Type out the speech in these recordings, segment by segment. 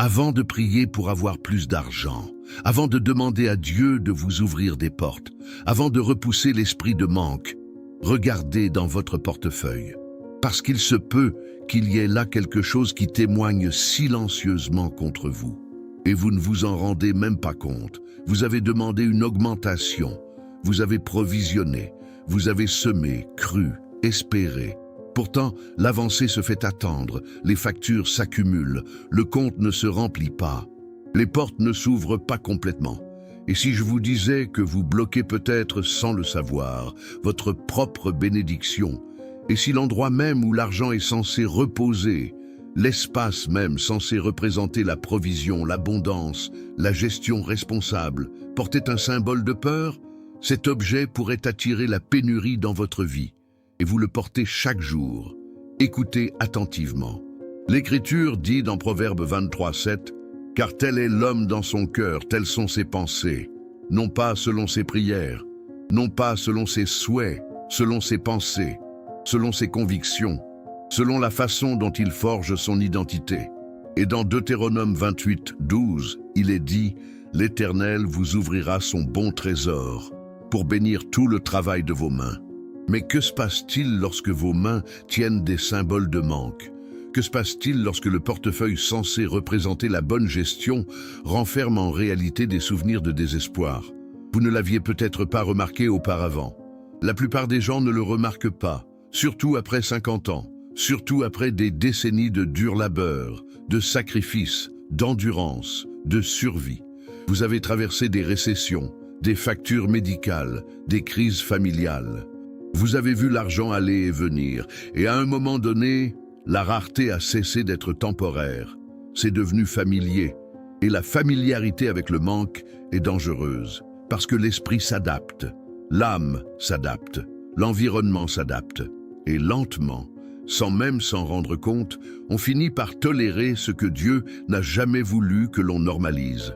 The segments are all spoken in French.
Avant de prier pour avoir plus d'argent, avant de demander à Dieu de vous ouvrir des portes, avant de repousser l'esprit de manque, regardez dans votre portefeuille. Parce qu'il se peut qu'il y ait là quelque chose qui témoigne silencieusement contre vous. Et vous ne vous en rendez même pas compte. Vous avez demandé une augmentation, vous avez provisionné, vous avez semé, cru, espéré. Pourtant, l'avancée se fait attendre, les factures s'accumulent, le compte ne se remplit pas, les portes ne s'ouvrent pas complètement. Et si je vous disais que vous bloquez peut-être sans le savoir votre propre bénédiction, et si l'endroit même où l'argent est censé reposer, l'espace même censé représenter la provision, l'abondance, la gestion responsable, portait un symbole de peur, cet objet pourrait attirer la pénurie dans votre vie. Et vous le portez chaque jour. Écoutez attentivement. L'Écriture dit dans Proverbe 23:7, « Car tel est l'homme dans son cœur, telles sont ses pensées, non pas selon ses prières, non pas selon ses souhaits, selon ses pensées, selon ses convictions, selon la façon dont il forge son identité. » Et dans Deutéronome 28:12, il est dit, « L'Éternel vous ouvrira son bon trésor pour bénir tout le travail de vos mains. » Mais que se passe-t-il lorsque vos mains tiennent des symboles de manque? Que se passe-t-il lorsque le portefeuille censé représenter la bonne gestion renferme en réalité des souvenirs de désespoir? Vous ne l'aviez peut-être pas remarqué auparavant. La plupart des gens ne le remarquent pas, surtout après 50 ans, surtout après des décennies de dur labeur, de sacrifice, d'endurance, de survie. Vous avez traversé des récessions, des factures médicales, des crises familiales. Vous avez vu l'argent aller et venir, et à un moment donné, la rareté a cessé d'être temporaire. C'est devenu familier, et la familiarité avec le manque est dangereuse, parce que l'esprit s'adapte, l'âme s'adapte, l'environnement s'adapte, et lentement, sans même s'en rendre compte, on finit par tolérer ce que Dieu n'a jamais voulu que l'on normalise.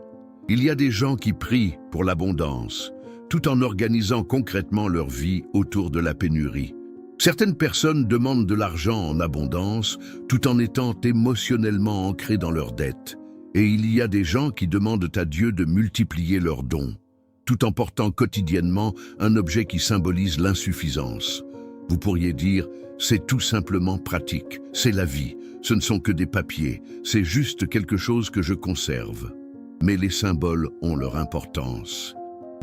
Il y a des gens qui prient pour l'abondance, tout en organisant concrètement leur vie autour de la pénurie. Certaines personnes demandent de l'argent en abondance, tout en étant émotionnellement ancrées dans leurs dettes. Et il y a des gens qui demandent à Dieu de multiplier leurs dons, tout en portant quotidiennement un objet qui symbolise l'insuffisance. Vous pourriez dire, c'est tout simplement pratique, c'est la vie, ce ne sont que des papiers, c'est juste quelque chose que je conserve. Mais les symboles ont leur importance.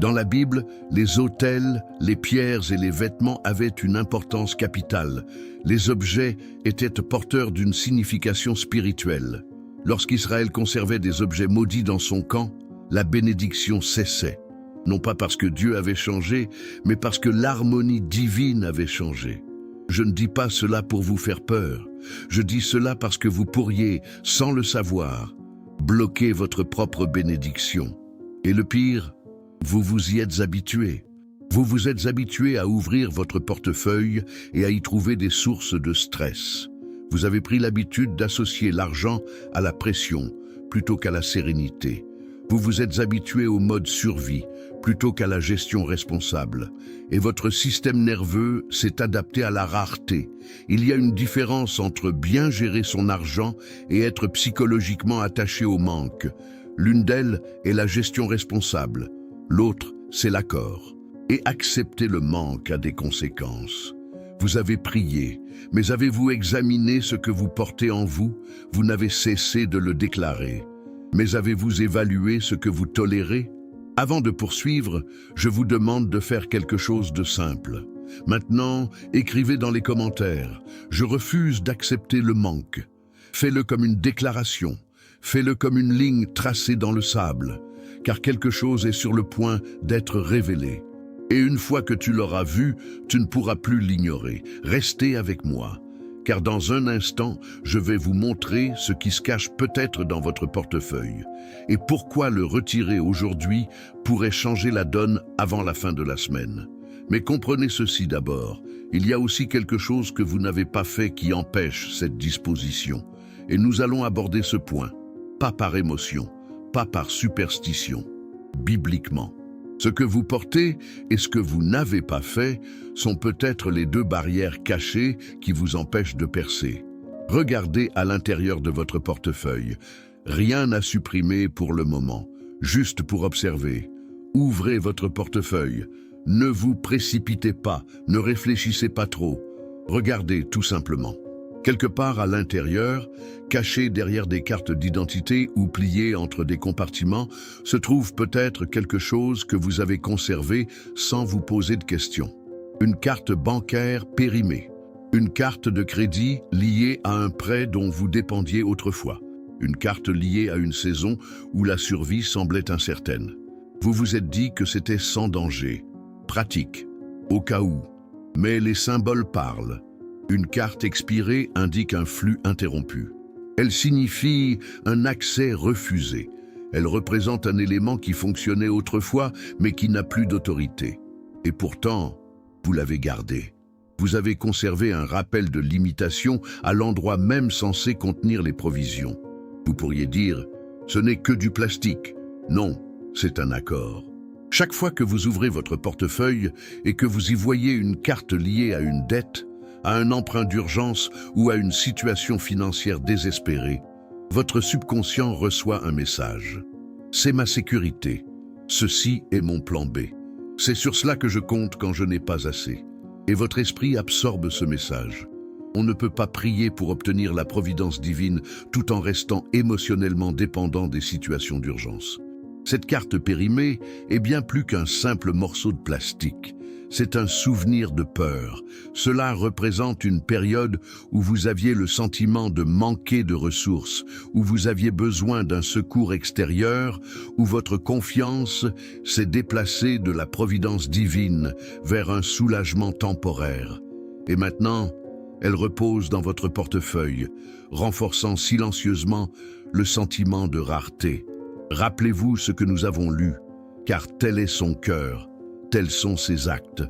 Dans la Bible, les autels, les pierres et les vêtements avaient une importance capitale. Les objets étaient porteurs d'une signification spirituelle. Lorsqu'Israël conservait des objets maudits dans son camp, la bénédiction cessait. Non pas parce que Dieu avait changé, mais parce que l'harmonie divine avait changé. Je ne dis pas cela pour vous faire peur. Je dis cela parce que vous pourriez, sans le savoir, bloquer votre propre bénédiction. Et le pire, vous vous y êtes habitué. Vous vous êtes habitué à ouvrir votre portefeuille et à y trouver des sources de stress. Vous avez pris l'habitude d'associer l'argent à la pression plutôt qu'à la sérénité. Vous vous êtes habitué au mode survie plutôt qu'à la gestion responsable. Et votre système nerveux s'est adapté à la rareté. Il y a une différence entre bien gérer son argent et être psychologiquement attaché au manque. L'une d'elles est la gestion responsable. L'autre, c'est l'accord. Et accepter le manque a des conséquences. Vous avez prié, mais avez-vous examiné ce que vous portez en vous? Vous n'avez cessé de le déclarer. Mais avez-vous évalué ce que vous tolérez? Avant de poursuivre, je vous demande de faire quelque chose de simple. Maintenant, écrivez dans les commentaires « Je refuse d'accepter le manque ». Faites-le comme une déclaration. Fais-le comme une ligne tracée dans le sable, car quelque chose est sur le point d'être révélé. Et une fois que tu l'auras vu, tu ne pourras plus l'ignorer. Restez avec moi, car dans un instant, je vais vous montrer ce qui se cache peut-être dans votre portefeuille, et pourquoi le retirer aujourd'hui pourrait changer la donne avant la fin de la semaine. Mais comprenez ceci d'abord, il y a aussi quelque chose que vous n'avez pas fait qui empêche cette disposition, et nous allons aborder ce point. Pas par émotion, pas par superstition, bibliquement. Ce que vous portez et ce que vous n'avez pas fait sont peut-être les deux barrières cachées qui vous empêchent de percer. Regardez à l'intérieur de votre portefeuille. Rien à supprimer pour le moment, juste pour observer. Ouvrez votre portefeuille. Ne vous précipitez pas, ne réfléchissez pas trop. Regardez tout simplement. Quelque part à l'intérieur, caché derrière des cartes d'identité ou pliées entre des compartiments, se trouve peut-être quelque chose que vous avez conservé sans vous poser de questions. Une carte bancaire périmée. Une carte de crédit liée à un prêt dont vous dépendiez autrefois. Une carte liée à une saison où la survie semblait incertaine. Vous vous êtes dit que c'était sans danger, pratique, au cas où. Mais les symboles parlent. Une carte expirée indique un flux interrompu. Elle signifie un accès refusé. Elle représente un élément qui fonctionnait autrefois, mais qui n'a plus d'autorité. Et pourtant, vous l'avez gardé. Vous avez conservé un rappel de limitation à l'endroit même censé contenir les provisions. Vous pourriez dire, ce n'est que du plastique. Non, c'est un accord. Chaque fois que vous ouvrez votre portefeuille et que vous y voyez une carte liée à une dette, à un emprunt d'urgence ou à une situation financière désespérée, votre subconscient reçoit un message. C'est ma sécurité. Ceci est mon plan B. C'est sur cela que je compte quand je n'ai pas assez. Et votre esprit absorbe ce message. On ne peut pas prier pour obtenir la providence divine tout en restant émotionnellement dépendant des situations d'urgence. Cette carte périmée est bien plus qu'un simple morceau de plastique. C'est un souvenir de peur. Cela représente une période où vous aviez le sentiment de manquer de ressources, où vous aviez besoin d'un secours extérieur, où votre confiance s'est déplacée de la providence divine vers un soulagement temporaire. Et maintenant, elle repose dans votre portefeuille, renforçant silencieusement le sentiment de rareté. Rappelez-vous ce que nous avons lu, car tel est son cœur, tels sont ses actes.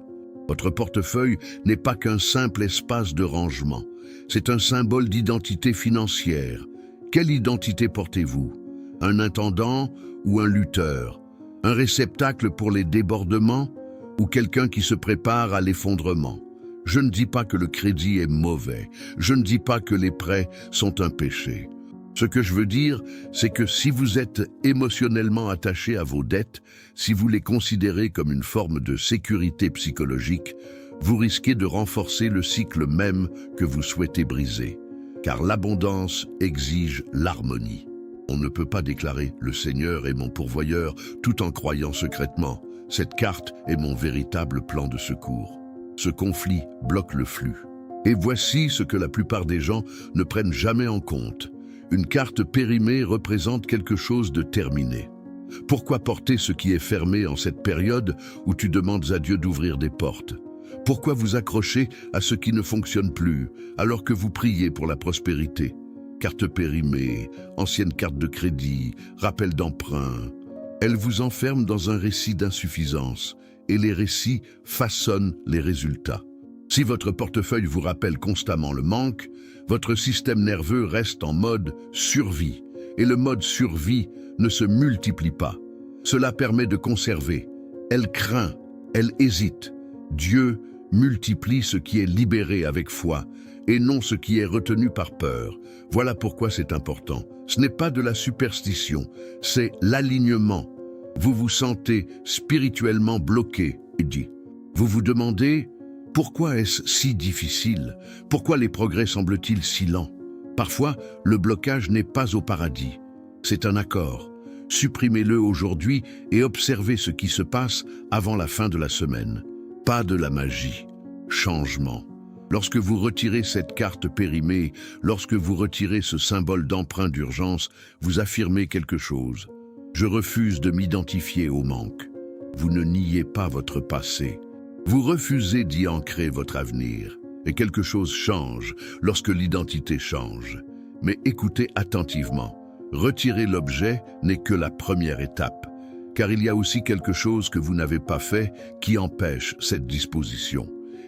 Votre portefeuille n'est pas qu'un simple espace de rangement, c'est un symbole d'identité financière. Quelle identité portez-vous? Un intendant ou un lutteur? Un réceptacle pour les débordements ou quelqu'un qui se prépare à l'effondrement? Je ne dis pas que le crédit est mauvais, je ne dis pas que les prêts sont un péché. Ce que je veux dire, c'est que si vous êtes émotionnellement attaché à vos dettes, si vous les considérez comme une forme de sécurité psychologique, vous risquez de renforcer le cycle même que vous souhaitez briser. Car l'abondance exige l'harmonie. On ne peut pas déclarer « Le Seigneur est mon pourvoyeur » tout en croyant secrètement « Cette carte est mon véritable plan de secours ». Ce conflit bloque le flux. Et voici ce que la plupart des gens ne prennent jamais en compte. Une carte périmée représente quelque chose de terminé. Pourquoi porter ce qui est fermé en cette période où tu demandes à Dieu d'ouvrir des portes? Pourquoi vous accrocher à ce qui ne fonctionne plus alors que vous priez pour la prospérité? Carte périmée, ancienne carte de crédit, rappel d'emprunt. Elle vous enferme dans un récit d'insuffisance et les récits façonnent les résultats. Si votre portefeuille vous rappelle constamment le manque, votre système nerveux reste en mode survie. Et le mode survie ne se multiplie pas. Cela permet de conserver. Elle craint, elle hésite. Dieu multiplie ce qui est libéré avec foi et non ce qui est retenu par peur. Voilà pourquoi c'est important. Ce n'est pas de la superstition, c'est l'alignement. Vous vous sentez spirituellement bloqué, il dit. Vous vous demandez, pourquoi est-ce si difficile? Pourquoi les progrès semblent-ils si lents? Parfois, le blocage n'est pas au paradis. C'est un accord. Supprimez-le aujourd'hui et observez ce qui se passe avant la fin de la semaine. Pas de la magie. Changement. Lorsque vous retirez cette carte périmée, lorsque vous retirez ce symbole d'emprunt d'urgence, vous affirmez quelque chose. Je refuse de m'identifier au manque. Vous ne niez pas votre passé. Vous refusez d'y ancrer votre avenir. Et quelque chose change lorsque l'identité change. Mais écoutez attentivement. Retirer l'objet n'est que la première étape. Car il y a aussi quelque chose que vous n'avez pas fait qui empêche cette disposition.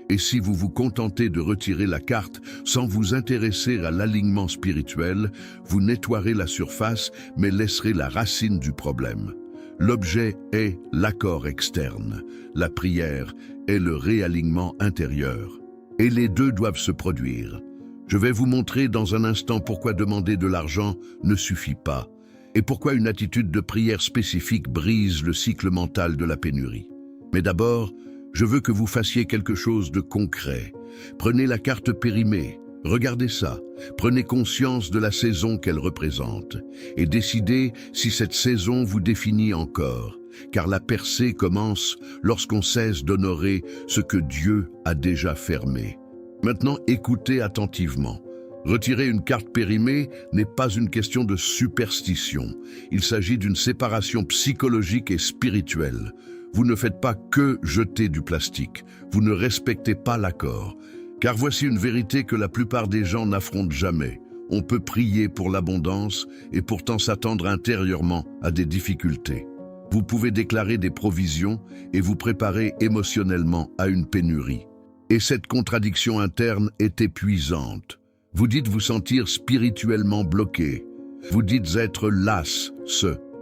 Et si vous vous contentez de retirer la carte sans vous intéresser à l'alignement spirituel, vous nettoierez la surface mais laisserez la racine du problème. L'objet est l'accord externe, la prière est le réalignement intérieur. Et les deux doivent se produire. Je vais vous montrer dans un instant pourquoi demander de l'argent ne suffit pas. et pourquoi une attitude de prière spécifique brise le cycle mental de la pénurie. Mais d'abord, je veux que vous fassiez quelque chose de concret. Prenez la carte périmée, regardez ça, prenez conscience de la saison qu'elle représente et décidez si cette saison vous définit encore, car la percée commence lorsqu'on cesse d'honorer ce que Dieu a déjà fermé. Maintenant, écoutez attentivement. Retirer une carte périmée n'est pas une question de superstition. Il s'agit d'une séparation psychologique et spirituelle. Vous ne faites pas que jeter du plastique. Vous ne respectez pas l'accord. Car voici une vérité que la plupart des gens n'affrontent jamais. On peut prier pour l'abondance et pourtant s'attendre intérieurement à des difficultés. Vous pouvez déclarer des provisions et vous préparer émotionnellement à une pénurie. Et cette contradiction interne est épuisante. Vous dites vous sentir spirituellement bloqué. Vous dites être las,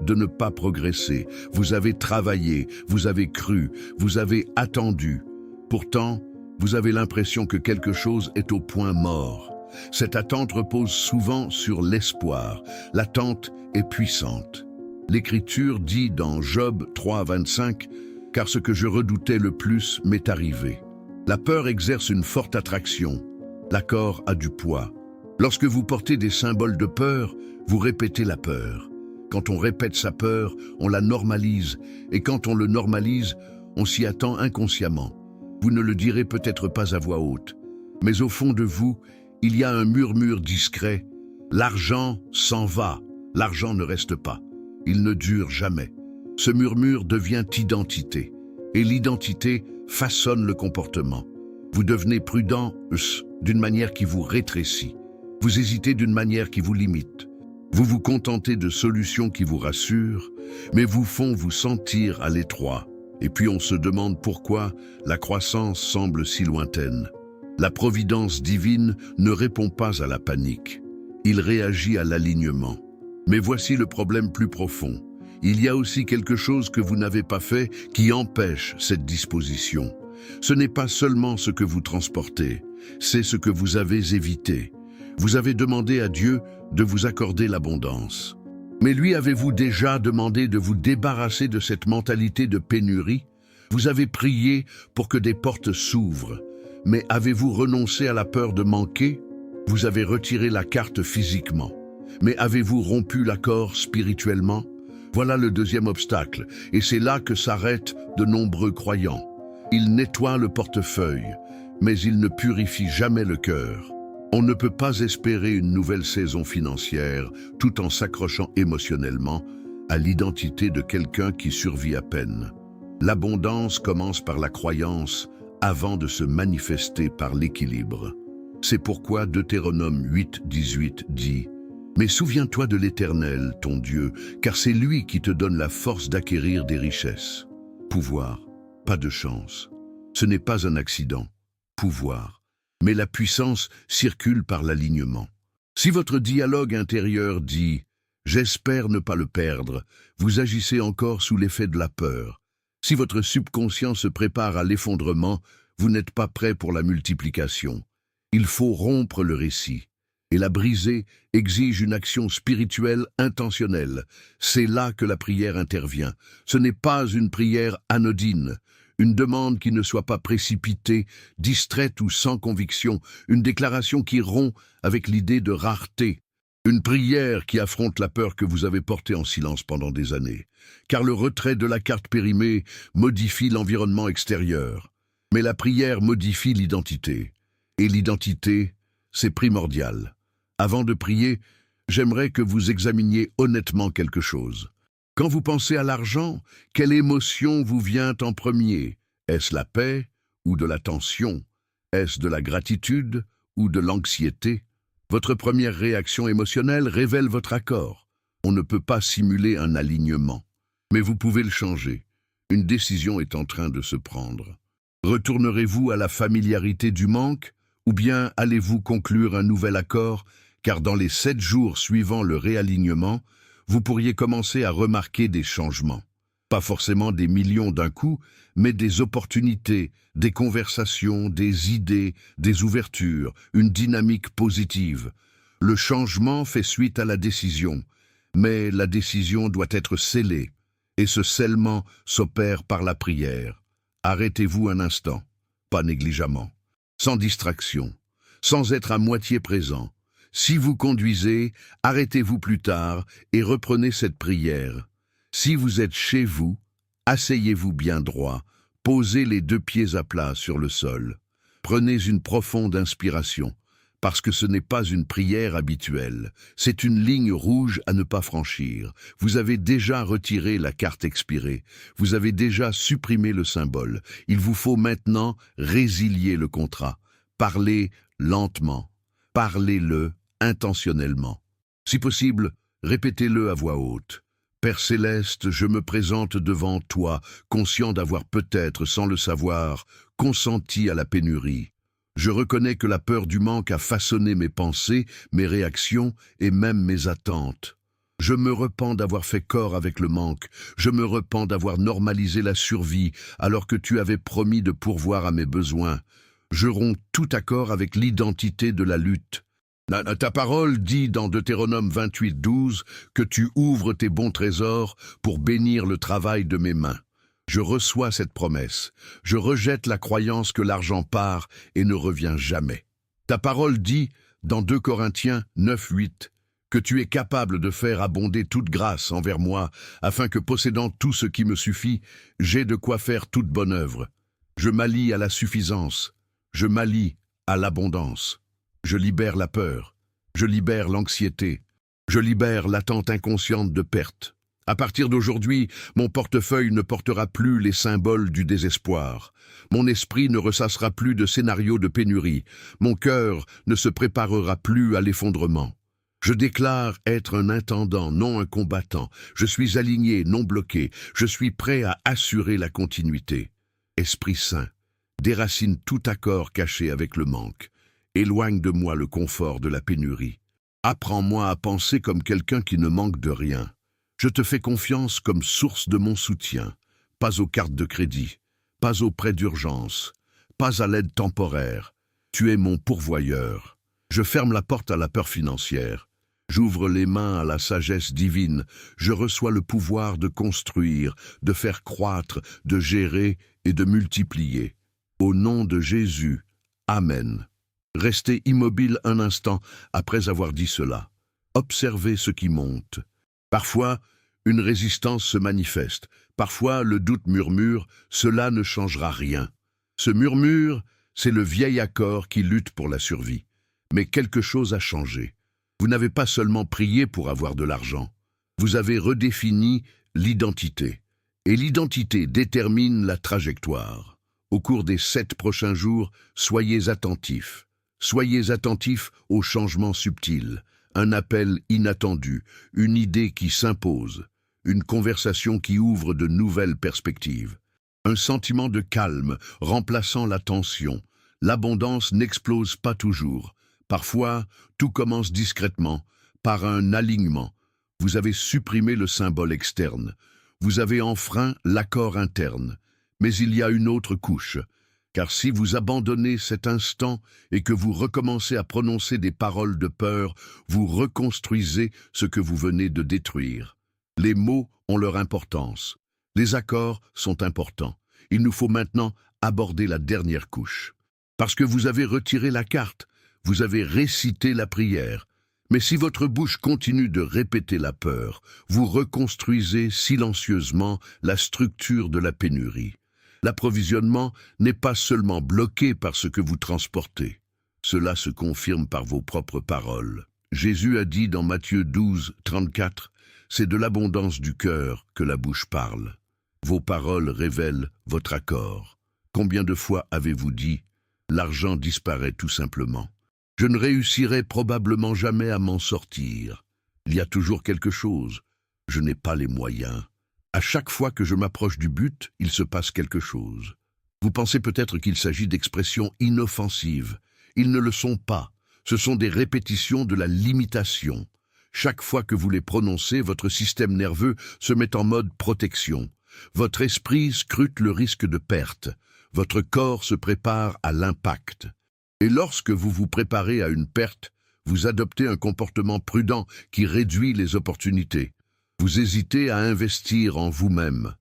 de ne pas progresser. Vous avez travaillé, vous avez cru, vous avez attendu. Pourtant, vous avez l'impression que quelque chose est au point mort. Cette attente repose souvent sur l'espoir. L'attente est puissante. L'Écriture dit dans Job 3,25 « Car ce que je redoutais le plus m'est arrivé ». La peur exerce une forte attraction. L'accord a du poids. Lorsque vous portez des symboles de peur, vous répétez la peur. Quand on répète sa peur, on la normalise. Et quand on le normalise, on s'y attend inconsciemment. Vous ne le direz peut-être pas à voix haute. Mais au fond de vous, il y a un murmure discret. L'argent s'en va. L'argent ne reste pas. Il ne dure jamais. Ce murmure devient identité. Et l'identité façonne le comportement. Vous devenez prudent d'une manière qui vous rétrécit. Vous hésitez d'une manière qui vous limite. Vous vous contentez de solutions qui vous rassurent, mais vous font vous sentir à l'étroit. Et puis on se demande pourquoi la croissance semble si lointaine. La providence divine ne répond pas à la panique. Il réagit à l'alignement. Mais voici le problème plus profond. Il y a aussi quelque chose que vous n'avez pas fait qui empêche cette disposition. Ce n'est pas seulement ce que vous transportez, c'est ce que vous avez évité. Vous avez demandé à Dieu de vous accorder l'abondance. Mais lui, avez-vous déjà demandé de vous débarrasser de cette mentalité de pénurie? Vous avez prié pour que des portes s'ouvrent. Mais avez-vous renoncé à la peur de manquer? Vous avez retiré la carte physiquement. Mais avez-vous rompu l'accord spirituellement? Voilà le deuxième obstacle, et c'est là que s'arrêtent de nombreux croyants. Ils nettoient le portefeuille, mais ils ne purifient jamais le cœur. On ne peut pas espérer une nouvelle saison financière tout en s'accrochant émotionnellement à l'identité de quelqu'un qui survit à peine. L'abondance commence par la croyance avant de se manifester par l'équilibre. C'est pourquoi Deutéronome 8,18 dit « Mais souviens-toi de l'Éternel, ton Dieu, car c'est lui qui te donne la force d'acquérir des richesses. » Pouvoir, pas de chance. Ce n'est pas un accident. Pouvoir. Mais la puissance circule par l'alignement. Si votre dialogue intérieur dit « J'espère ne pas le perdre », vous agissez encore sous l'effet de la peur. Si votre subconscient se prépare à l'effondrement, vous n'êtes pas prêt pour la multiplication. Il faut rompre le récit. Et la briser exige une action spirituelle intentionnelle. C'est là que la prière intervient. Ce n'est pas une prière anodine, une demande qui ne soit pas précipitée, distraite ou sans conviction, une déclaration qui rompt avec l'idée de rareté, une prière qui affronte la peur que vous avez portée en silence pendant des années. Car le retrait de la carte périmée modifie l'environnement extérieur. Mais la prière modifie l'identité. Et l'identité, c'est primordial. Avant de prier, j'aimerais que vous examiniez honnêtement quelque chose. Quand vous pensez à l'argent, quelle émotion vous vient en premier? Est-ce la paix ou de la tension? Est-ce de la gratitude ou de l'anxiété? Votre première réaction émotionnelle révèle votre accord. On ne peut pas simuler un alignement. Mais vous pouvez le changer. Une décision est en train de se prendre. Retournerez-vous à la familiarité du manque? Ou bien allez-vous conclure un nouvel accord, car dans les 7 jours suivant le réalignement, vous pourriez commencer à remarquer des changements. Pas forcément des millions d'un coup, mais des opportunités, des conversations, des idées, des ouvertures, une dynamique positive. Le changement fait suite à la décision, Mais la décision doit être scellée, et ce scellement s'opère par la prière. Arrêtez-vous un instant, pas négligemment, sans distraction, sans être à moitié présent. Si vous conduisez, arrêtez-vous plus tard et reprenez cette prière. Si vous êtes chez vous, asseyez-vous bien droit, posez les 2 pieds à plat sur le sol. Prenez une profonde inspiration, parce que ce n'est pas une prière habituelle, c'est une ligne rouge à ne pas franchir. Vous avez déjà retiré la carte expirée, vous avez déjà supprimé le symbole. Il vous faut maintenant résilier le contrat. Parlez lentement, parlez-le intentionnellement. Si possible, répétez-le à voix haute. Père céleste, je me présente devant toi, conscient d'avoir peut-être, sans le savoir, consenti à la pénurie. Je reconnais que la peur du manque a façonné mes pensées, mes réactions et même mes attentes. Je me repens d'avoir fait corps avec le manque, je me repens d'avoir normalisé la survie alors que tu avais promis de pourvoir à mes besoins. Je romps tout accord avec l'identité de la lutte. Ta parole dit dans Deutéronome 28:12 que tu ouvres tes bons trésors pour bénir le travail de mes mains. Je reçois cette promesse. Je rejette la croyance que l'argent part et ne revient jamais. Ta parole dit dans 2 Corinthiens 9:8 que tu es capable de faire abonder toute grâce envers moi, afin que possédant tout ce qui me suffit, j'ai de quoi faire toute bonne œuvre. Je m'allie à la suffisance. Je m'allie à l'abondance. Je libère la peur, je libère l'anxiété, je libère l'attente inconsciente de perte. À partir d'aujourd'hui, mon portefeuille ne portera plus les symboles du désespoir. Mon esprit ne ressassera plus de scénarios de pénurie. Mon cœur ne se préparera plus à l'effondrement. Je déclare être un intendant, non un combattant. Je suis aligné, non bloqué. Je suis prêt à assurer la continuité. Esprit Saint, déracine tout accord caché avec le manque. Éloigne de moi le confort de la pénurie. Apprends-moi à penser comme quelqu'un qui ne manque de rien. Je te fais confiance comme source de mon soutien, pas aux cartes de crédit, pas aux prêts d'urgence, pas à l'aide temporaire. Tu es mon pourvoyeur. Je ferme la porte à la peur financière. J'ouvre les mains à la sagesse divine. Je reçois le pouvoir de construire, de faire croître, de gérer et de multiplier. Au nom de Jésus, Amen. Restez immobile un instant après avoir dit cela. Observez ce qui monte. Parfois, une résistance se manifeste. Parfois, le doute murmure, cela ne changera rien. Ce murmure, c'est le vieil accord qui lutte pour la survie. Mais quelque chose a changé. Vous n'avez pas seulement prié pour avoir de l'argent. Vous avez redéfini l'identité. Et l'identité détermine la trajectoire. Au cours des 7 prochains jours, soyez attentifs. Soyez attentifs aux changements subtils, un appel inattendu, une idée qui s'impose, une conversation qui ouvre de nouvelles perspectives, un sentiment de calme remplaçant la tension. L'abondance n'explose pas toujours. Parfois, tout commence discrètement, par un alignement. Vous avez supprimé le symbole externe. Vous avez enfreint l'accord interne. Mais il y a une autre couche. Car si vous abandonnez cet instant et que vous recommencez à prononcer des paroles de peur, vous reconstruisez ce que vous venez de détruire. Les mots ont leur importance. Les accords sont importants. Il nous faut maintenant aborder la dernière couche. Parce que vous avez retiré la carte, vous avez récité la prière. Mais si votre bouche continue de répéter la peur, vous reconstruisez silencieusement la structure de la pénurie. L'approvisionnement n'est pas seulement bloqué par ce que vous transportez. Cela se confirme par vos propres paroles. Jésus a dit dans Matthieu 12:34, « C'est de l'abondance du cœur que la bouche parle. » Vos paroles révèlent votre accord. Combien de fois avez-vous dit « L'argent disparaît tout simplement. Je ne réussirai probablement jamais à m'en sortir. Il y a toujours quelque chose. Je n'ai pas les moyens. » À chaque fois que je m'approche du but, il se passe quelque chose. Vous pensez peut-être qu'il s'agit d'expressions inoffensives. Ils ne le sont pas. Ce sont des répétitions de la limitation. Chaque fois que vous les prononcez, votre système nerveux se met en mode protection. Votre esprit scrute le risque de perte. Votre corps se prépare à l'impact. Et lorsque vous vous préparez à une perte, Vous adoptez un comportement prudent qui réduit les opportunités. Vous hésitez à investir en vous-même.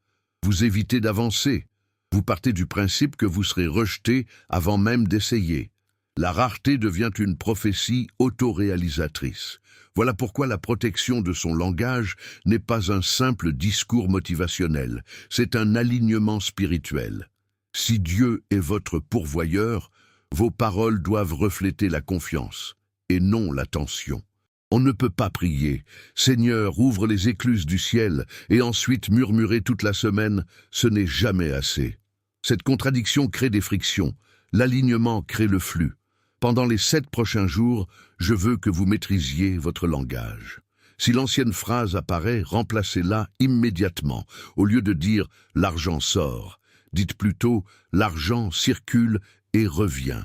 Vous évitez d'avancer. Vous partez du principe que vous serez rejeté avant même d'essayer. La rareté devient une prophétie autoréalisatrice. Voilà pourquoi la protection de son langage n'est pas un simple discours motivationnel, c'est un alignement spirituel. Si Dieu est votre pourvoyeur, vos paroles doivent refléter la confiance et non la tension. On ne peut pas prier « Seigneur, ouvre les écluses du ciel » et ensuite murmurer toute la semaine « ce n'est jamais assez ». Cette contradiction crée des frictions, l'alignement crée le flux. Pendant les 7 prochains jours, je veux que vous maîtrisiez votre langage. Si l'ancienne phrase apparaît, remplacez-la immédiatement. Au lieu de dire « l'argent sort », dites plutôt « l'argent circule et revient ».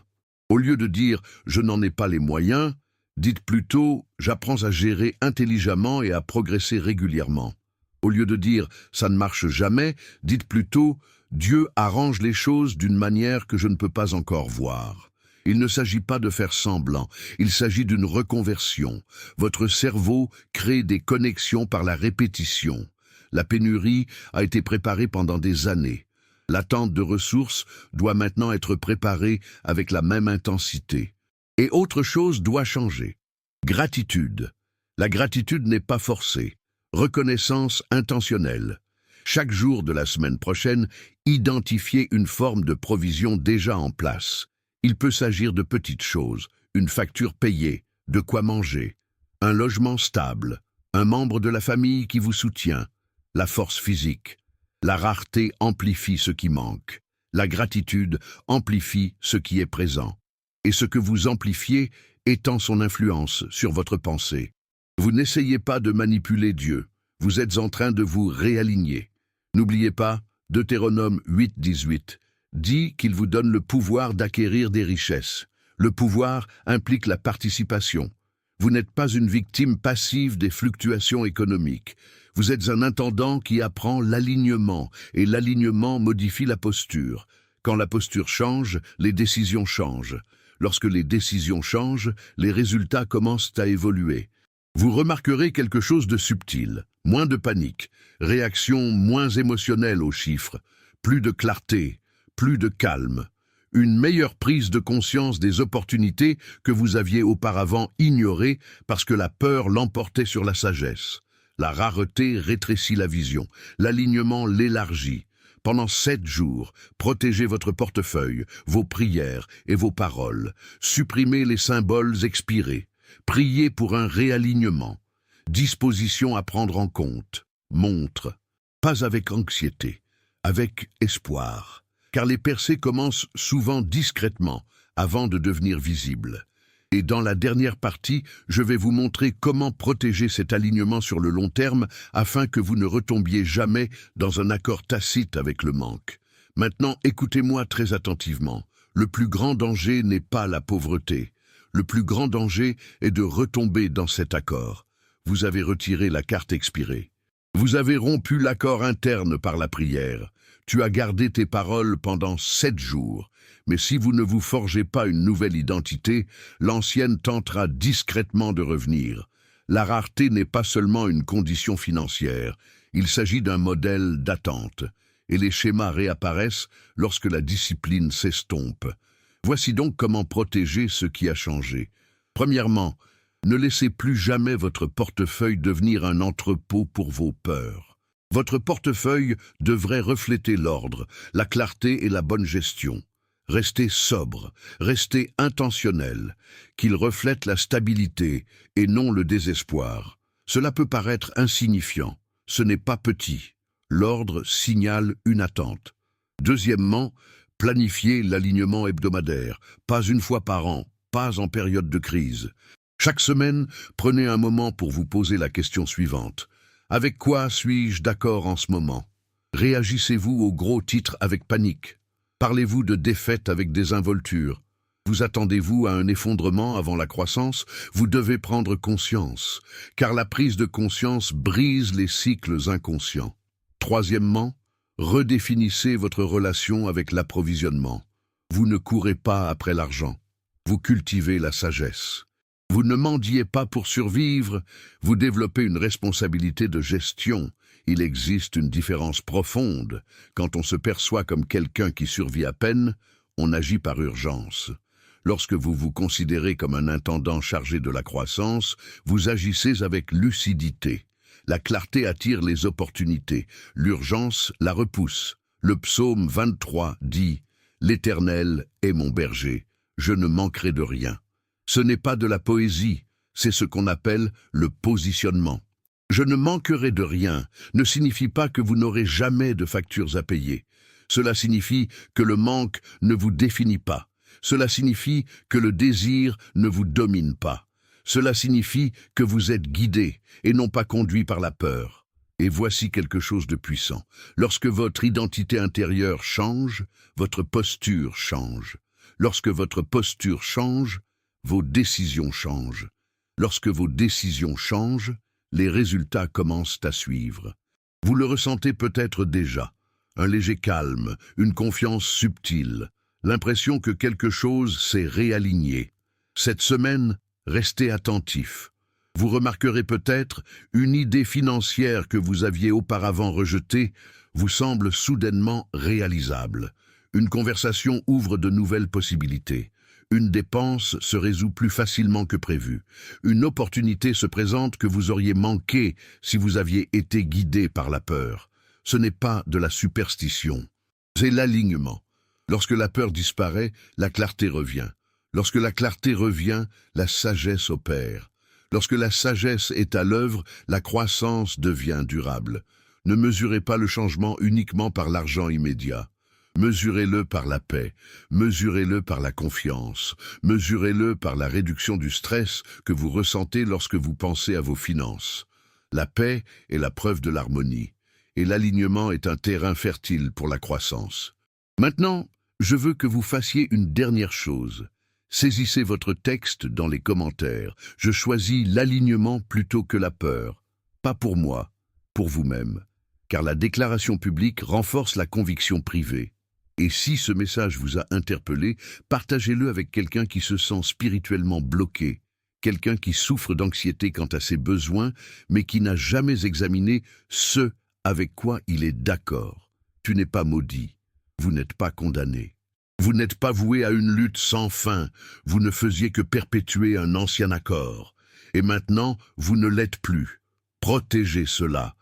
Au lieu de dire « je n'en ai pas les moyens », dites plutôt « j'apprends à gérer intelligemment et à progresser régulièrement ». Au lieu de dire « ça ne marche jamais », dites plutôt « Dieu arrange les choses d'une manière que je ne peux pas encore voir ». Il ne s'agit pas de faire semblant, il s'agit d'une reconversion. Votre cerveau crée des connexions par la répétition. La pénurie a été préparée pendant des années. L'attente de ressources doit maintenant être préparée avec la même intensité. Et autre chose doit changer. Gratitude. La gratitude n'est pas forcée. Reconnaissance intentionnelle. Chaque jour de la semaine prochaine, identifiez une forme de provision déjà en place. Il peut s'agir de petites choses, une facture payée, de quoi manger, un logement stable, un membre de la famille qui vous soutient, la force physique. La rareté amplifie ce qui manque. La gratitude amplifie ce qui est présent. Et ce que vous amplifiez étend son influence sur votre pensée. Vous n'essayez pas de manipuler Dieu, vous êtes en train de vous réaligner. N'oubliez pas, Deutéronome 8:18 dit qu'il vous donne le pouvoir d'acquérir des richesses. Le pouvoir implique la participation. Vous n'êtes pas une victime passive des fluctuations économiques. Vous êtes un intendant qui apprend l'alignement, et l'alignement modifie la posture. Quand la posture change, les décisions changent. Lorsque les décisions changent, les résultats commencent à évoluer. Vous remarquerez quelque chose de subtil, moins de panique, réaction moins émotionnelle aux chiffres, plus de clarté, plus de calme, une meilleure prise de conscience des opportunités que vous aviez auparavant ignorées parce que la peur l'emportait sur la sagesse. La rareté rétrécit la vision, l'alignement l'élargit. Pendant 7 jours, protégez votre portefeuille, vos prières et vos paroles. Supprimez les symboles expirés. Priez pour un réalignement. Disposition à prendre en compte. Montre. Pas avec anxiété, avec espoir. Car les percées commencent souvent discrètement, avant de devenir visibles. Et dans la dernière partie, je vais vous montrer comment protéger cet alignement sur le long terme afin que vous ne retombiez jamais dans un accord tacite avec le manque. Maintenant, écoutez-moi très attentivement. Le plus grand danger n'est pas la pauvreté. Le plus grand danger est de retomber dans cet accord. Vous avez retiré la carte expirée. Vous avez rompu l'accord interne par la prière. Tu as gardé tes paroles pendant 7 jours. Mais si vous ne vous forgez pas une nouvelle identité, l'ancienne tentera discrètement de revenir. La rareté n'est pas seulement une condition financière, il s'agit d'un modèle d'attente. Et les schémas réapparaissent lorsque la discipline s'estompe. Voici donc comment protéger ce qui a changé. Premièrement, ne laissez plus jamais votre portefeuille devenir un entrepôt pour vos peurs. Votre portefeuille devrait refléter l'ordre, la clarté et la bonne gestion. Restez sobre, restez intentionnel, qu'il reflète la stabilité et non le désespoir. Cela peut paraître insignifiant, ce n'est pas petit. L'ordre signale une attente. Deuxièmement, planifiez l'alignement hebdomadaire, pas une fois par an, pas en période de crise. Chaque semaine, prenez un moment pour vous poser la question suivante. Avec quoi suis-je d'accord en ce moment? Réagissez-vous aux gros titres avec panique? Parlez-vous de défaite avec désinvolture? Vous attendez-vous à un effondrement avant la croissance? Vous devez prendre conscience, car la prise de conscience brise les cycles inconscients. Troisièmement, redéfinissez votre relation avec l'approvisionnement. Vous ne courez pas après l'argent, vous cultivez la sagesse. Vous ne mendiez pas pour survivre, vous développez une responsabilité de gestion. Il existe une différence profonde. Quand on se perçoit comme quelqu'un qui survit à peine, on agit par urgence. Lorsque vous vous considérez comme un intendant chargé de la croissance, vous agissez avec lucidité. La clarté attire les opportunités, l'urgence la repousse. Le psaume 23 dit « L'Éternel est mon berger, je ne manquerai de rien ». Ce n'est pas de la poésie, c'est ce qu'on appelle le positionnement. Je ne manquerai de rien ne signifie pas que vous n'aurez jamais de factures à payer. Cela signifie que le manque ne vous définit pas. Cela signifie que le désir ne vous domine pas. Cela signifie que vous êtes guidé et non pas conduit par la peur. Et voici quelque chose de puissant. Lorsque votre identité intérieure change, votre posture change. Lorsque votre posture change, vos décisions changent. Lorsque vos décisions changent, les résultats commencent à suivre. Vous le ressentez peut-être déjà. Un léger calme, une confiance subtile, l'impression que quelque chose s'est réaligné. Cette semaine, restez attentif. Vous remarquerez peut-être une idée financière que vous aviez auparavant rejetée vous semble soudainement réalisable. Une conversation ouvre de nouvelles possibilités. Une dépense se résout plus facilement que prévu. Une opportunité se présente que vous auriez manqué si vous aviez été guidé par la peur. Ce n'est pas de la superstition, c'est l'alignement. Lorsque la peur disparaît, la clarté revient. Lorsque la clarté revient, la sagesse opère. Lorsque la sagesse est à l'œuvre, la croissance devient durable. Ne mesurez pas le changement uniquement par l'argent immédiat. Mesurez-le par la paix, mesurez-le par la confiance, mesurez-le par la réduction du stress que vous ressentez lorsque vous pensez à vos finances. La paix est la preuve de l'harmonie, et l'alignement est un terrain fertile pour la croissance. Maintenant, je veux que vous fassiez une dernière chose. Saisissez votre texte dans les commentaires. Je choisis l'alignement plutôt que la peur. Pas pour moi, pour vous-même. Car la déclaration publique renforce la conviction privée. Et si ce message vous a interpellé, partagez-le avec quelqu'un qui se sent spirituellement bloqué, quelqu'un qui souffre d'anxiété quant à ses besoins, mais qui n'a jamais examiné ce avec quoi il est d'accord. Tu n'es pas maudit, vous n'êtes pas condamné. Vous n'êtes pas voué à une lutte sans fin, vous ne faisiez que perpétuer un ancien accord. Et maintenant, vous ne l'êtes plus. Protégez cela,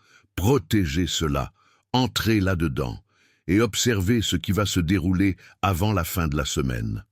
entrez là-dedans. Et observez ce qui va se dérouler avant la fin de la semaine.